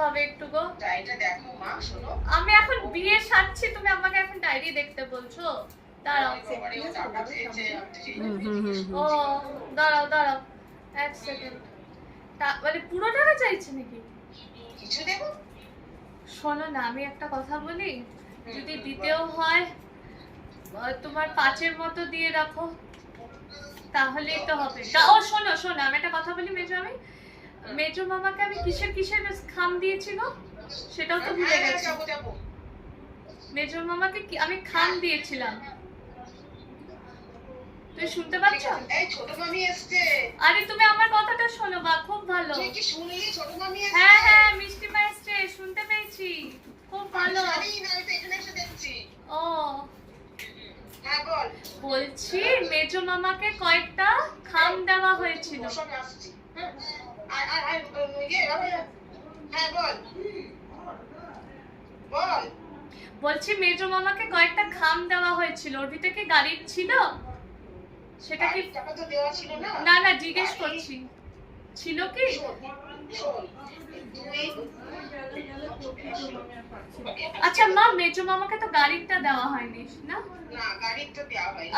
হবে একটু গো। ডায়েরিটা দেখো মা, শোনো। আমি এখন বিয়ে সাজছি, তুমি আমাকে এখন ডায়েরি দেখতে বলছো? দাঁড়াও। বাবারে, ও টাকা চেয়েছে, আমি তো সেই জন্য ও দাঁড়াও দাঁড়াও, এক সেকেন্ড। মানে পুরো টাকা চাইছে নাকি? কিছু দেবো। শোনো না, আমি একটা কথা বলি, যদি দিতেও হয় তোমার 5-এর মতো দিয়ে রাখো, তাহলেই তো হবে। ও শোনো শোনো, আমি একটা কথা বলি মেজো, আমি মেজো মামাকে আমি কিসের কিসের খাম দিয়েছি গো, সেটাও তো ভুলে গেছি। মেজো মামাকে আমি খাম দিয়েছিলাম, তুই শুনতে পাচ্ছ? এই ছোট মামি এসছে। আরে তুমি আমার কথাটা শোনো বা, খুব ভালো। তুই কি শুনলি ছোট মামি এসছে? হ্যাঁ হ্যাঁ, মিষ্টি মা এসছে, শুনতে পেয়েছি, খুব ভালো। জানি না, আমি তো এখানে এসে দেখছি। ও হ্যাঁ বল। বলছি মেজো মামাকে কয়েকটা খাম দেওয়া হয়েছিল। সবে আসছি। হ্যাঁ বল বল। বলছি মেজো মামাকে কয়েকটা খাম দেওয়া হয়েছিল, ওর ভিতরে কি গাড়ির ছিল? সেটা কি? টাকা তো দেওয়া ছিল না। না না, জিজ্ঞেস করছি ছিল কি। আচ্ছা মা, মেজো মামাকে তো গাড়িটা দেওয়া হয়নি না? না, গাড়িটা দেওয়া হয়নি।